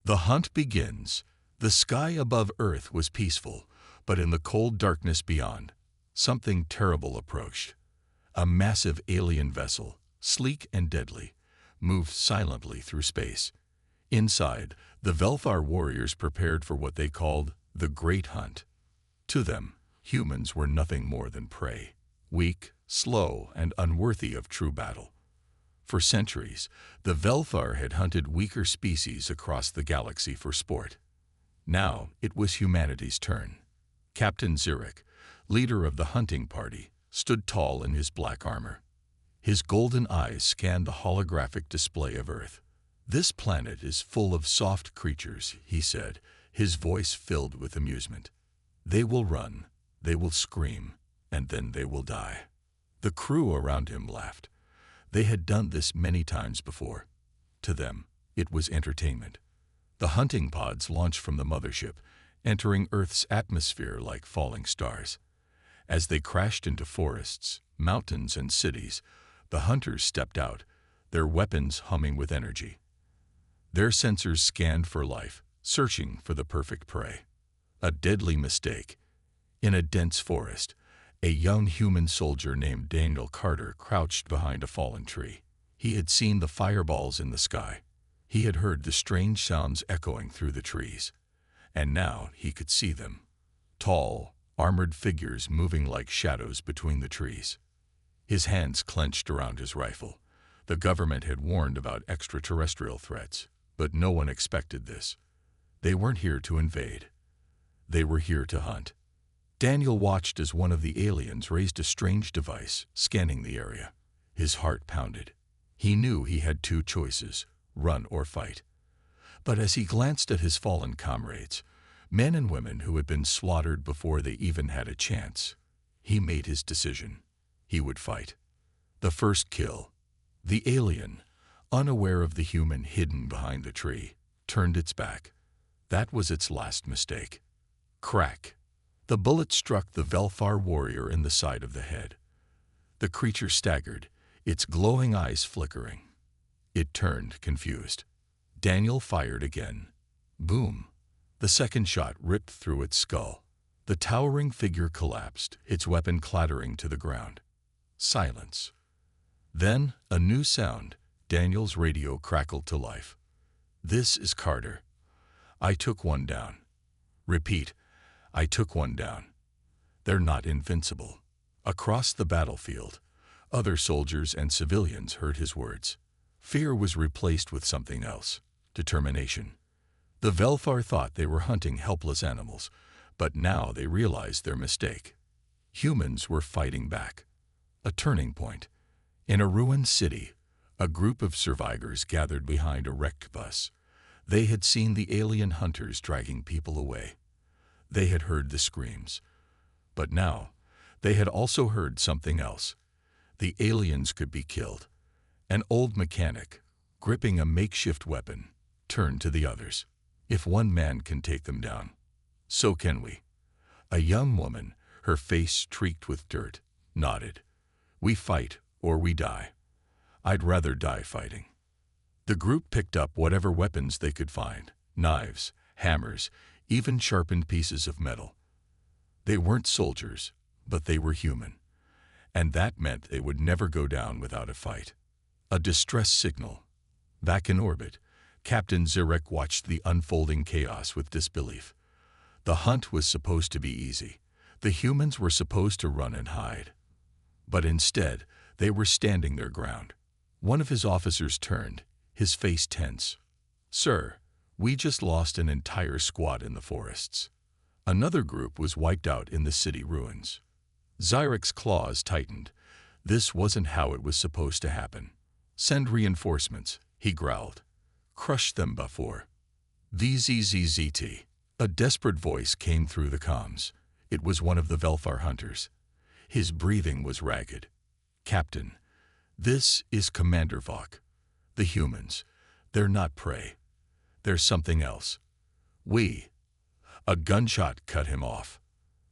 The hunt begins. The sky above Earth was peaceful, but in the cold darkness beyond, something terrible approached. A massive alien vessel, sleek and deadly, moved silently through space. Inside, the Velfar warriors prepared for what they called the Great Hunt. To them, humans were nothing more than prey, weak, slow, and unworthy of true battle. For centuries, the Velfar had hunted weaker species across the galaxy for sport. Now it was humanity's turn. Captain Zurich, leader of the hunting party, stood tall in his black armor. His golden eyes scanned the holographic display of Earth. "This planet is full of soft creatures," he said, his voice filled with amusement. "They will run, they will scream, and then they will die." The crew around him laughed. They had done this many times before. To them, it was entertainment. The hunting pods launched from the mothership, entering Earth's atmosphere like falling stars. As they crashed into forests, mountains, and cities, the hunters stepped out, their weapons humming with energy. Their sensors scanned for life, searching for the perfect prey. A deadly mistake. In a dense forest, a young human soldier named Daniel Carter crouched behind a fallen tree. He had seen the fireballs in the sky. He had heard the strange sounds echoing through the trees. And now he could see them. Tall, armored figures moving like shadows between the trees. His hands clenched around his rifle. The government had warned about extraterrestrial threats, but no one expected this. They weren't here to invade. They were here to hunt. Daniel watched as one of the aliens raised a strange device, scanning the area. His heart pounded. He knew he had two choices, run or fight. But as he glanced at his fallen comrades, men and women who had been slaughtered before they even had a chance, he made his decision. He would fight. The first kill. The alien, unaware of the human hidden behind the tree, turned its back. That was its last mistake. Crack. The bullet struck the Velfar warrior in the side of the head. The creature staggered, its glowing eyes flickering. It turned, confused. Daniel fired again. Boom. The second shot ripped through its skull. The towering figure collapsed, its weapon clattering to the ground. Silence. Then, a new sound. Daniel's radio crackled to life. "This is Carter. I took one down." Repeat. "I took one down." They're not invincible. Across the battlefield, other soldiers and civilians heard his words. Fear was replaced with something else. Determination. The Velfar thought they were hunting helpless animals, but now they realized their mistake. Humans were fighting back. A turning point. In a ruined city, a group of survivors gathered behind a wrecked bus. They had seen the alien hunters dragging people away. They had heard the screams. But now, they had also heard something else. The aliens could be killed. An old mechanic, gripping a makeshift weapon, turned to the others. "If one man can take them down, so can we." A young woman, her face streaked with dirt, nodded. "We fight or we die. I'd rather die fighting." The group picked up whatever weapons they could find, knives, hammers, even sharpened pieces of metal. They weren't soldiers, but they were human. And that meant they would never go down without a fight. A distress signal. Back in orbit, Captain Zurich watched the unfolding chaos with disbelief. The hunt was supposed to be easy. The humans were supposed to run and hide. But instead, they were standing their ground. One of his officers turned, his face tense. "Sir, we just lost an entire squad in the forests." Another group was wiped out in the city ruins. Zurich's claws tightened. This wasn't how it was supposed to happen. "Send reinforcements," he growled. "Crush them before." VZZZT. A desperate voice came through the comms. It was one of the Velfar hunters. His breathing was ragged. "Captain, this is Commander Vok. The humans, they're not prey. There's something else. A gunshot cut him off.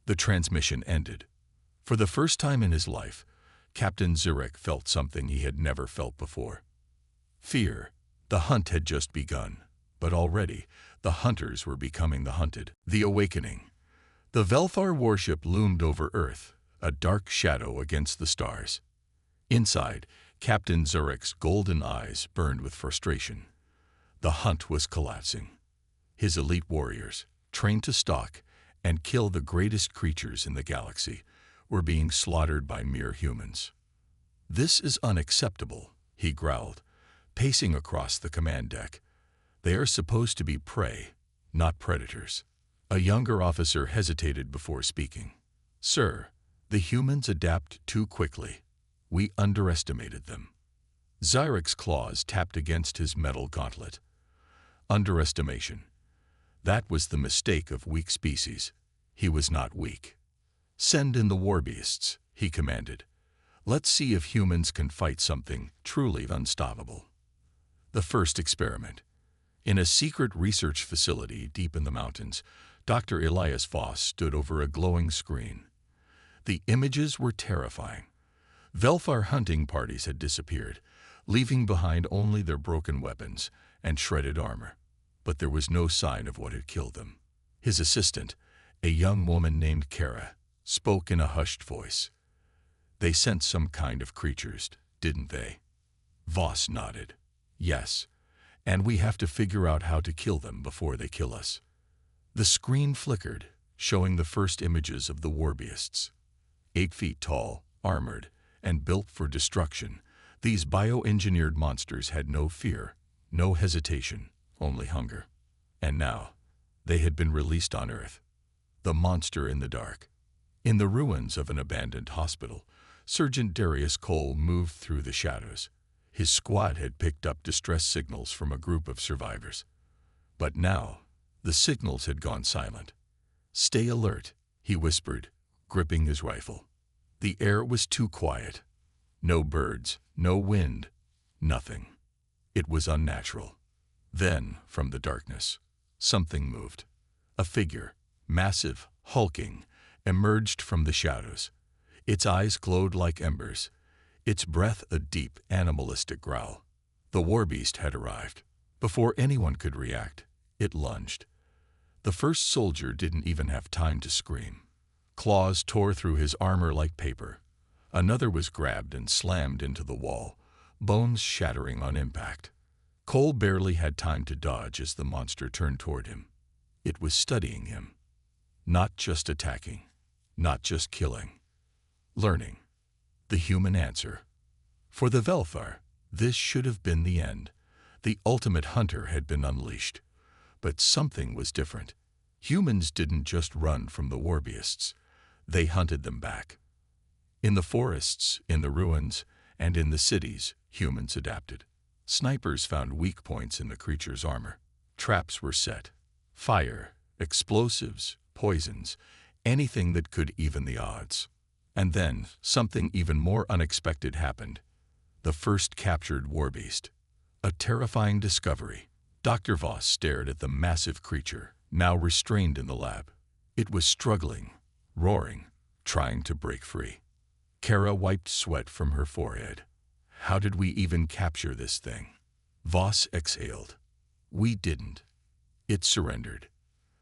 The transmission ended. For the first time in his life, Captain Zurich felt something he had never felt before. Fear. The hunt had just begun. But already, the hunters were becoming the hunted. The awakening. The Velfar warship loomed over Earth, a dark shadow against the stars. Inside, Captain Zurek's golden eyes burned with frustration. The hunt was collapsing. His elite warriors, trained to stalk and kill the greatest creatures in the galaxy, were being slaughtered by mere humans. "This is unacceptable," he growled, pacing across the command deck. "They are supposed to be prey, not predators." A younger officer hesitated before speaking. "Sir, the humans adapt too quickly. We underestimated them." Zyrek's claws tapped against his metal gauntlet. Underestimation. That was the mistake of weak species. He was not weak. "Send in the warbeasts," he commanded. "Let's see if humans can fight something truly unstoppable." The first experiment. In a secret research facility deep in the mountains, Dr. Elias Voss stood over a glowing screen. The images were terrifying. Velfar hunting parties had disappeared, leaving behind only their broken weapons and shredded armor. But there was no sign of what had killed them. His assistant, a young woman named Kara, spoke in a hushed voice. "They sent some kind of creatures, didn't they?" Voss nodded. "Yes, and we have to figure out how to kill them before they kill us." The screen flickered, showing the first images of the warbeasts. 8 feet tall, armored, and built for destruction, these bioengineered monsters had no fear, no hesitation, only hunger. And now, they had been released on Earth. The monster in the dark. In the ruins of an abandoned hospital, Sergeant Darius Cole moved through the shadows. His squad had picked up distress signals from a group of survivors. But now, the signals had gone silent. "Stay alert," he whispered, gripping his rifle. The air was too quiet. No birds, no wind, nothing. It was unnatural. Then, from the darkness, something moved. A figure, massive, hulking, emerged from the shadows. Its eyes glowed like embers, its breath a deep, animalistic growl. The warbeast had arrived. Before anyone could react, it lunged. The first soldier didn't even have time to scream. Claws tore through his armor like paper. Another was grabbed and slammed into the wall, bones shattering on impact. Cole barely had time to dodge as the monster turned toward him. It was studying him. Not just attacking, not just killing. Learning. The human answer. For the Velfar, this should have been the end. The ultimate hunter had been unleashed. But something was different. Humans didn't just run from the warbeasts. They hunted them back. In the forests, in the ruins, and in the cities, humans adapted. Snipers found weak points in the creature's armor. Traps were set. Fire, explosives, poisons, anything that could even the odds. And then, something even more unexpected happened. The first captured warbeast. A terrifying discovery. Dr. Voss stared at the massive creature, now restrained in the lab. It was struggling, roaring, trying to break free. Kara wiped sweat from her forehead. "How did we even capture this thing?" Voss exhaled. "We didn't. It surrendered."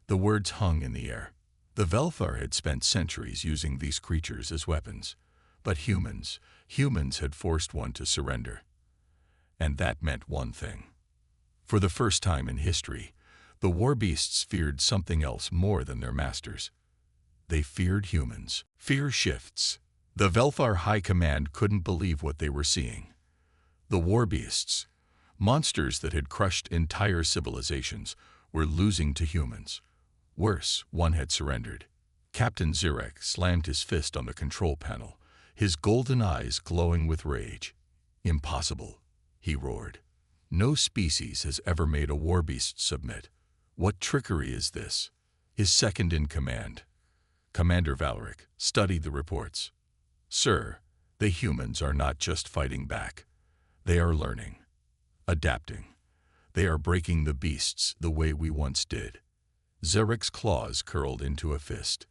The words hung in the air. The Velfar had spent centuries using these creatures as weapons. But humans had forced one to surrender. And that meant one thing. For the first time in history, the warbeasts feared something else more than their masters. They feared humans. Fear shifts. The Velfar High Command couldn't believe what they were seeing. The warbeasts, monsters that had crushed entire civilizations, were losing to humans. Worse, one had surrendered. Captain Zurek slammed his fist on the control panel, his golden eyes glowing with rage. "Impossible," he roared. "No species has ever made a warbeast submit. What trickery is this?" His second-in-command, Commander Valeric, studied the reports. "Sir, the humans are not just fighting back. They are learning, adapting. They are breaking the beasts the way we once did." Zarek's claws curled into a fist.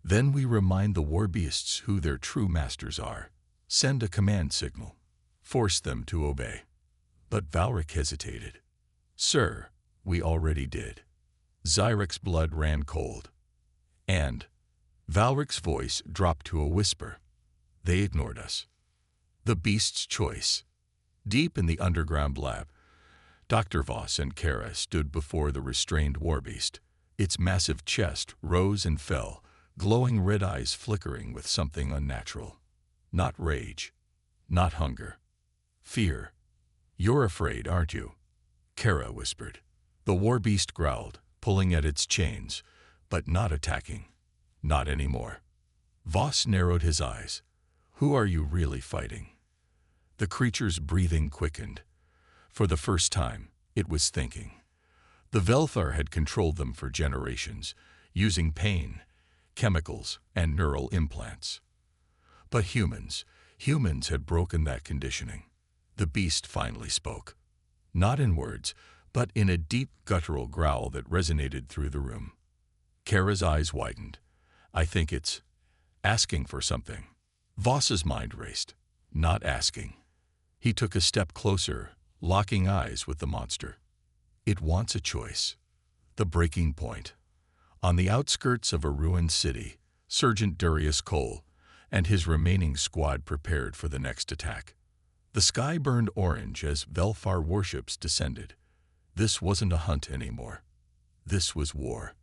"Then we remind the warbeasts who their true masters are. Send a command signal. Force them to obey." But Valeric hesitated. "Sir, We already did. Zyric's blood ran cold. And Valric's voice dropped to a whisper. They ignored us. The beast's choice. Deep in the underground lab, Dr. Voss and Kara stood before the restrained warbeast. Its massive chest rose and fell, glowing red eyes flickering with something unnatural. Not rage. Not hunger. Fear. You're afraid, aren't you? Kara whispered. The warbeast growled, pulling at its chains, but not attacking. Not anymore. Voss narrowed his eyes. Who are you really fighting? The creature's breathing quickened. For the first time, it was thinking. The Velthar had controlled them for generations, using pain, chemicals, and neural implants. But humans had broken that conditioning. The beast finally spoke. Not in words, but in a deep guttural growl that resonated through the room. Kara's eyes widened. I think it's asking for something. Voss's mind raced. Not asking. He took a step closer, locking eyes with the monster. It wants a choice. The breaking point. On the outskirts of a ruined city, Sergeant Darius Cole and his remaining squad prepared for the next attack. The sky burned orange as Velthar warships descended. This wasn't a hunt anymore. This was war.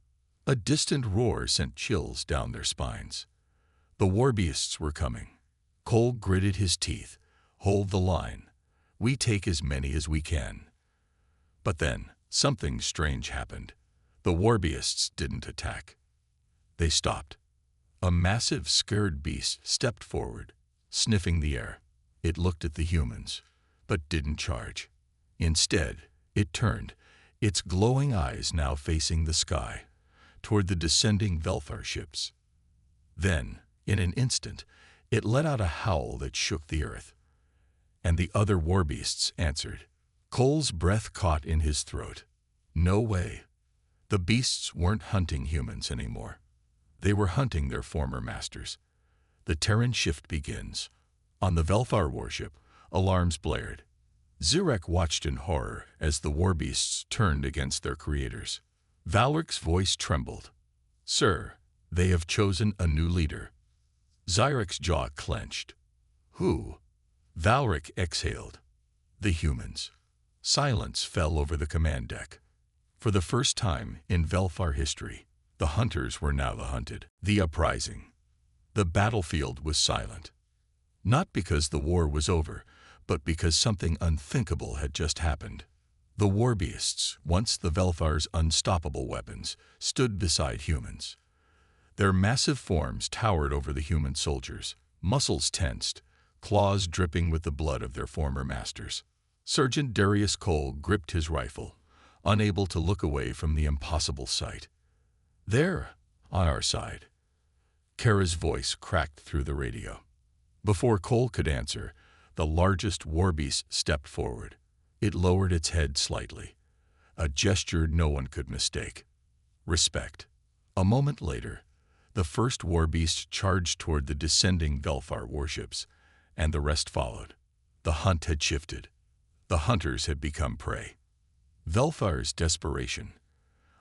A distant roar sent chills down their spines. The warbeasts were coming. Cole gritted his teeth. Hold the line. We take as many as we can. But then, something strange happened. The warbeasts didn't attack. They stopped. A massive, scared beast stepped forward, sniffing the air. It looked at the humans, but didn't charge. Instead, it turned, its glowing eyes now facing the sky, toward the descending Velthar ships. Then, in an instant, it let out a howl that shook the earth. And the other warbeasts answered. Cole's breath caught in his throat. No way. The beasts weren't hunting humans anymore. They were hunting their former masters. The Terran shift begins. On the Velthar warship, alarms blared. Zyrek watched in horror as the warbeasts turned against their creators. Valric's voice trembled. Sir, they have chosen a new leader. Zyrek's jaw clenched. Who? Valric exhaled. The humans. Silence fell over the command deck. For the first time in Velthar history, the hunters were now the hunted. The uprising. The battlefield was silent. Not because the war was over, but because something unthinkable had just happened. The warbeasts, once the Velthar's unstoppable weapons, stood beside humans. Their massive forms towered over the human soldiers, muscles tensed, claws dripping with the blood of their former masters. Sergeant Darius Cole gripped his rifle, unable to look away from the impossible sight. There, on our side. Kara's voice cracked through the radio. Before Cole could answer, the largest warbeast stepped forward. It lowered its head slightly, a gesture no one could mistake. Respect. A moment later, the first warbeast charged toward the descending Velthar warships, and the rest followed. The hunt had shifted. The hunters had become prey. Velthar's desperation.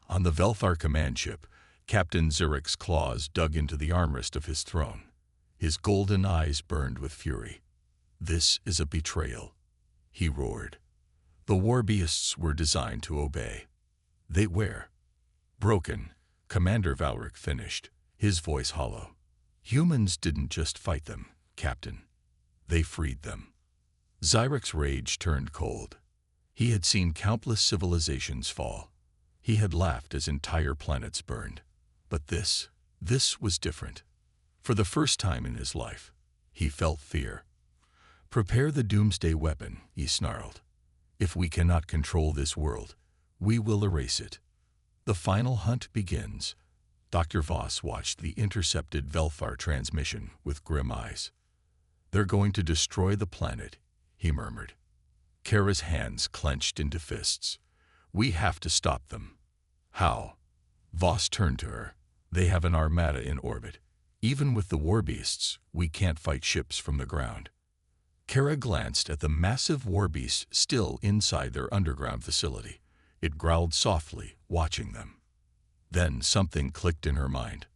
On the Velthar command ship, Captain Zyrek's claws dug into the armrest of his throne. His golden eyes burned with fury. This is a betrayal, he roared. The warbeasts were designed to obey. They were. Broken, Commander Valric finished, his voice hollow. Humans didn't just fight them, Captain. They freed them. Zyrek's rage turned cold. He had seen countless civilizations fall. He had laughed as entire planets burned. But this was different. For the first time in his life, he felt fear. Prepare the doomsday weapon, he snarled. If we cannot control this world, we will erase it. The final hunt begins. Dr. Voss watched the intercepted Velthar transmission with grim eyes. They're going to destroy the planet, he murmured. Kara's hands clenched into fists. We have to stop them. How? Voss turned to her. They have an armada in orbit. Even with the warbeasts, we can't fight ships from the ground. Kara glanced at the massive warbeast still inside their underground facility. It growled softly, watching them. Then something clicked in her mind.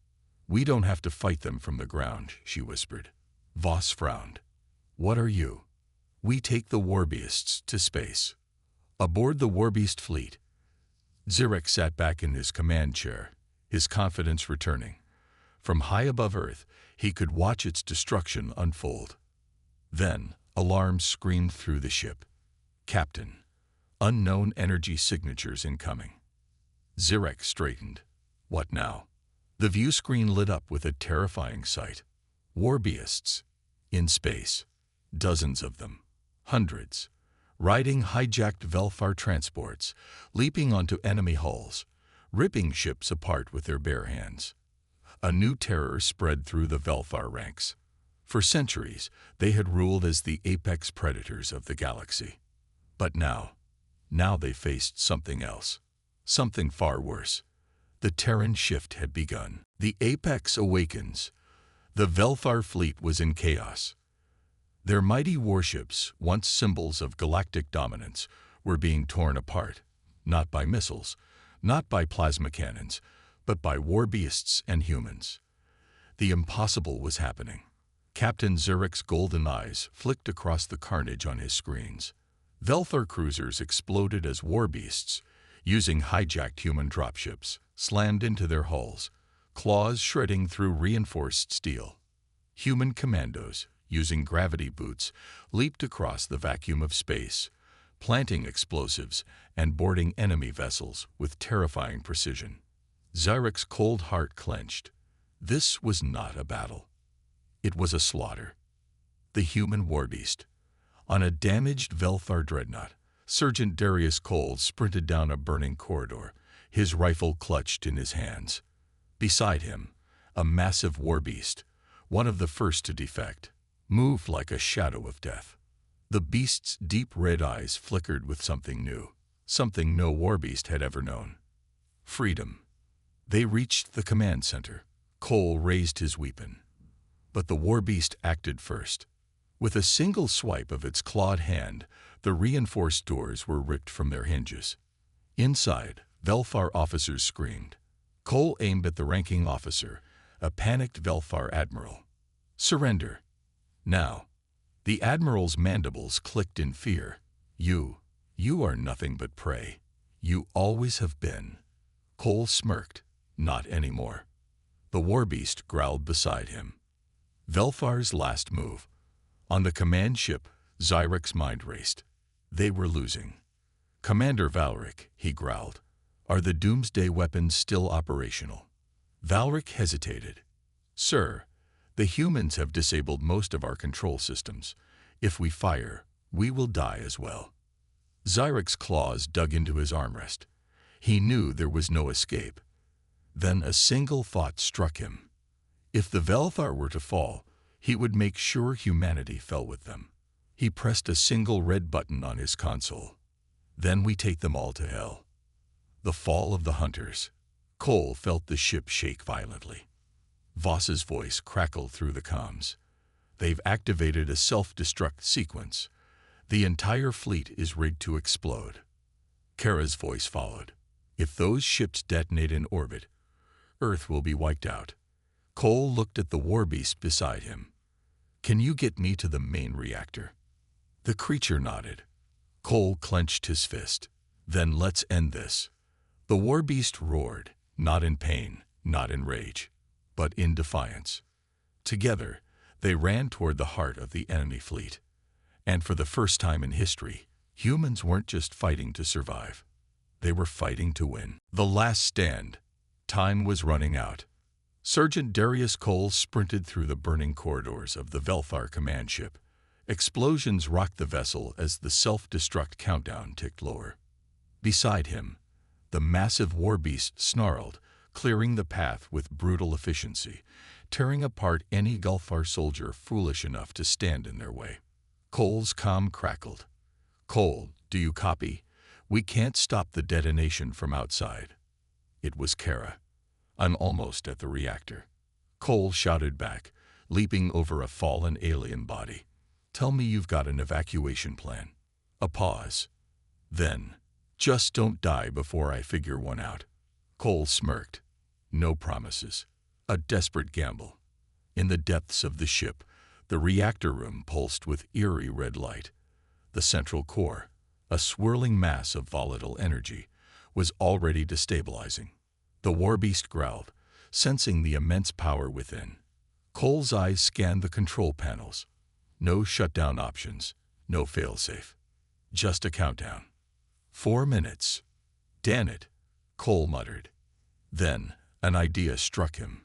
"We don't have to fight them from the ground," she whispered. Voss frowned. "What are you?" "We take the warbeasts to space." Aboard the warbeast fleet. Zirek sat back in his command chair, his confidence returning. From high above Earth, he could watch its destruction unfold. Then, alarms screamed through the ship. "Captain, unknown energy signatures incoming." Zirek straightened. "What now?" The view screen lit up with a terrifying sight. Warbeasts. In space. Dozens of them. Hundreds. Riding hijacked Velfar transports, leaping onto enemy hulls, ripping ships apart with their bare hands. A new terror spread through the Velfar ranks. For centuries, they had ruled as the apex predators of the galaxy. But now they faced something else. Something far worse. The Terran shift had begun. The apex awakens. The Velfar fleet was in chaos. Their mighty warships, once symbols of galactic dominance, were being torn apart, not by missiles, not by plasma cannons, but by warbeasts and humans. The impossible was happening. Captain Zirek's golden eyes flicked across the carnage on his screens. Velfar cruisers exploded as warbeasts, using hijacked human dropships, slammed into their hulls, claws shredding through reinforced steel. Human commandos, using gravity boots, leaped across the vacuum of space, planting explosives and boarding enemy vessels with terrifying precision. Zirek's cold heart clenched. This was not a battle. It was a slaughter. The human warbeast. On a damaged Velfar dreadnought, Sergeant Darius Cole sprinted down a burning corridor, his rifle clutched in his hands. Beside him, a massive warbeast, one of the first to defect, moved like a shadow of death. The beast's deep red eyes flickered with something new, something no warbeast had ever known. Freedom. They reached the command center. Cole raised his weapon. But the warbeast acted first. With a single swipe of its clawed hand, the reinforced doors were ripped from their hinges. Inside, Velfar officers screamed. Cole aimed at the ranking officer, a panicked Velfar admiral. "Surrender. Now." The admiral's mandibles clicked in fear. You are nothing but prey. You always have been." Cole smirked. "Not anymore." The warbeast growled beside him. Velfar's last move. On the command ship, Zirek's mind raced. They were losing. "Commander Valric," he growled, "are the doomsday weapons still operational?" Valric hesitated. "Sir, the humans have disabled most of our control systems. If we fire, we will die as well." Zirek's claws dug into his armrest. He knew there was no escape. Then a single thought struck him. If the Velfar were to fall, he would make sure humanity fell with them. He pressed a single red button on his console. "Then we take them all to hell." The fall of the hunters. Cole felt the ship shake violently. Voss's voice crackled through the comms. "They've activated a self-destruct sequence. The entire fleet is rigged to explode." Kara's voice followed. "If those ships detonate in orbit, Earth will be wiped out." Cole looked at the warbeast beside him. "Can you get me to the main reactor?" The creature nodded. Cole clenched his fist. "Then let's end this." The warbeast roared, not in pain, not in rage, but in defiance. Together, they ran toward the heart of the enemy fleet. And for the first time in history, humans weren't just fighting to survive. They were fighting to win. The last stand. Time was running out. Sergeant Darius Cole sprinted through the burning corridors of the Velfar command ship. Explosions rocked the vessel as the self-destruct countdown ticked lower. Beside him, the massive warbeast snarled, clearing the path with brutal efficiency, tearing apart any Velfar soldier foolish enough to stand in their way. Cole's comm crackled. "Cole, do you copy? We can't stop the detonation from outside." It was Kara. "I'm almost at the reactor." Cole shouted back, leaping over a fallen alien body. "Tell me you've got an evacuation plan." A pause. Then, Just don't die before I figure one out. Cole smirked. No promises. A desperate gamble. In the depths of the ship, the reactor room pulsed with eerie red light. The central core, a swirling mass of volatile energy, was already destabilizing. The warbeast growled, sensing the immense power within. Cole's eyes scanned the control panels. No shutdown options, no failsafe. Just a countdown. 4 minutes. Damn it, Cole muttered. Then an idea struck him.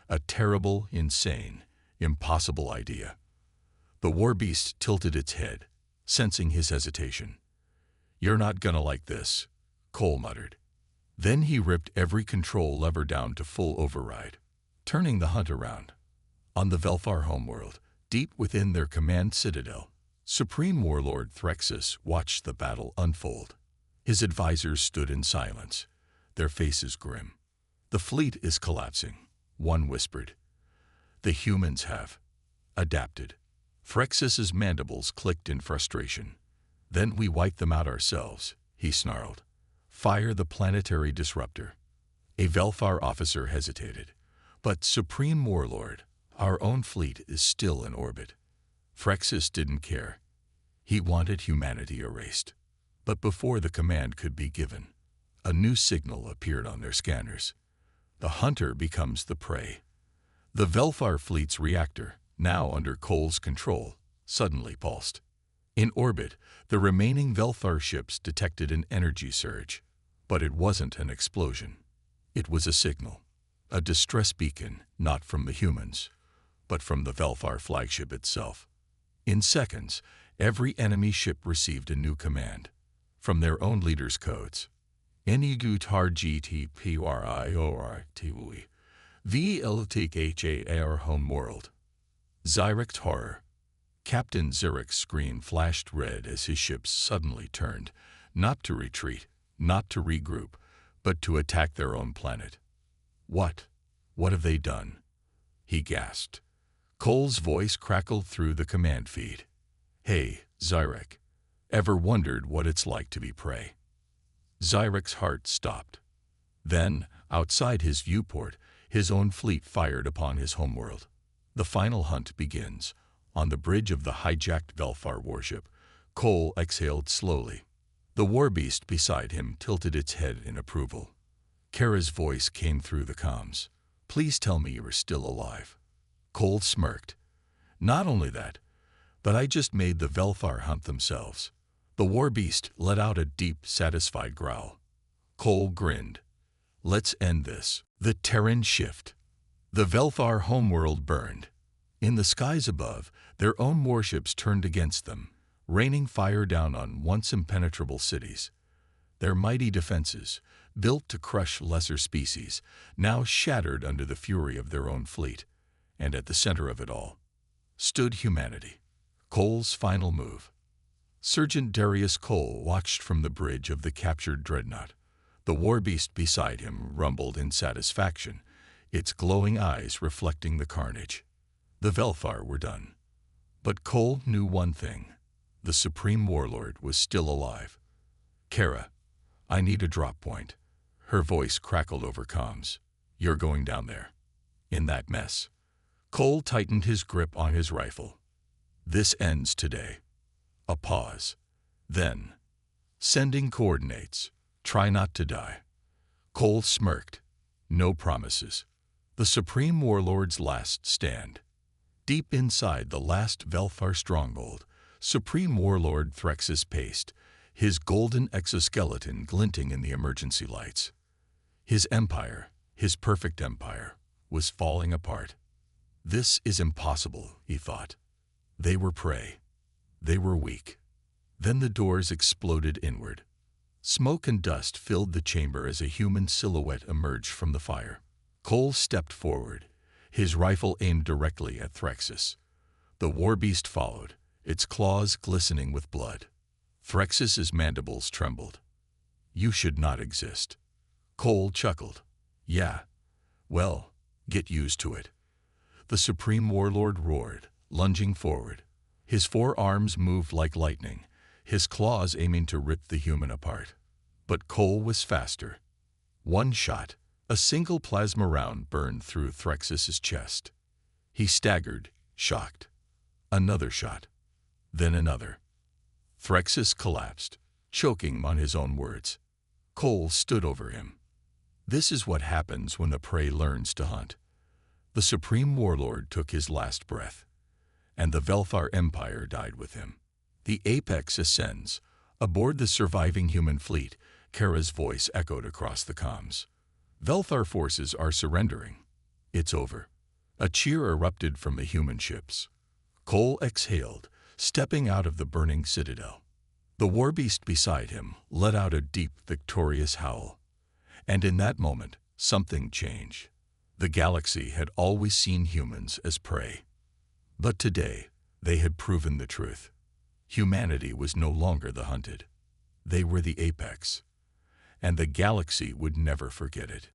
A terrible, insane, impossible idea. The warbeast tilted its head, sensing his hesitation. You're not gonna like this, Cole muttered. Then he ripped every control lever down to full override, turning the hunt around. On the Velfar homeworld, deep within their command citadel, Supreme Warlord Threxus watched the battle unfold. His advisors stood in silence, their faces grim. The fleet is collapsing, one whispered. The humans have adapted. Threxus's mandibles clicked in frustration. Then we wipe them out ourselves, he snarled. Fire the planetary disruptor. A Velfar officer hesitated. But Supreme Warlord, our own fleet is still in orbit. Threxus didn't care. He wanted humanity erased. But before the command could be given, a new signal appeared on their scanners. The hunter becomes the prey. The Velfar fleet's reactor, now under Cole's control, suddenly pulsed. In orbit, the remaining Velfar ships detected an energy surge. But it wasn't an explosion. It was a signal, a distress beacon, not from the humans, but from the Velfar flagship itself. In seconds, every enemy ship received a new command, from their own leaders' codes. NEGUTARGTPRIORTWE VLTHAR homeworld. Zyric's horror. Captain Zyric's screen flashed red as his ships suddenly turned, not to retreat, not to regroup, but to attack their own planet. What? What have they done? He gasped. Cole's voice crackled through the command feed. Hey, Zyric, ever wondered what it's like to be prey? Zyric's heart stopped. Then, outside his viewport, his own fleet fired upon his homeworld. The final hunt begins. On the bridge of the hijacked Velfar warship, Cole exhaled slowly. The warbeast beside him tilted its head in approval. Kara's voice came through the comms. Please tell me you're still alive. Cole smirked. Not only that, but I just made the Velfar hunt themselves. The warbeast let out a deep, satisfied growl. Cole grinned. Let's end this. The Terran shift. The Velfar homeworld burned. In the skies above, their own warships turned against them, raining fire down on once impenetrable cities. Their mighty defenses, built to crush lesser species, now shattered under the fury of their own fleet. And at the center of it all stood humanity. Cole's final move. Sergeant Darius Cole watched from the bridge of the captured dreadnought. The warbeast beside him rumbled in satisfaction, its glowing eyes reflecting the carnage. The Velfar were done. But Cole knew one thing. The Supreme Warlord was still alive. Kara, I need a drop point. Her voice crackled over comms. You're going down there. In that mess. Cole tightened his grip on his rifle. This ends today. A pause. Then, sending coordinates. Try not to die. Cole smirked. No promises. The Supreme Warlord's last stand. Deep inside the last Velfar stronghold, Supreme Warlord Threxus paced, his golden exoskeleton glinting in the emergency lights. His empire, his perfect empire, was falling apart. This is impossible, he thought. They were prey. They were weak. Then the doors exploded inward. Smoke and dust filled the chamber as a human silhouette emerged from the fire. Cole stepped forward, his rifle aimed directly at Threxus. The warbeast followed, its claws glistening with blood. Threxus's mandibles trembled. You should not exist. Cole chuckled. Yeah. Well, get used to it. The Supreme Warlord roared, lunging forward. His forearms moved like lightning, his claws aiming to rip the human apart. But Cole was faster. One shot, a single plasma round burned through Threxus's chest. He staggered, shocked. Another shot, then another. Threxus collapsed, choking on his own words. Cole stood over him. This is what happens when the prey learns to hunt. The Supreme Warlord took his last breath, and the Velthar Empire died with him. The apex ascends. Aboard the surviving human fleet, Kara's voice echoed across the comms. Velthar forces are surrendering. It's over. A cheer erupted from the human ships. Cole exhaled, stepping out of the burning citadel. The warbeast beside him let out a deep, victorious howl. And in that moment, something changed. The galaxy had always seen humans as prey. But today, they had proven the truth. Humanity was no longer the hunted. They were the apex. And the galaxy would never forget it.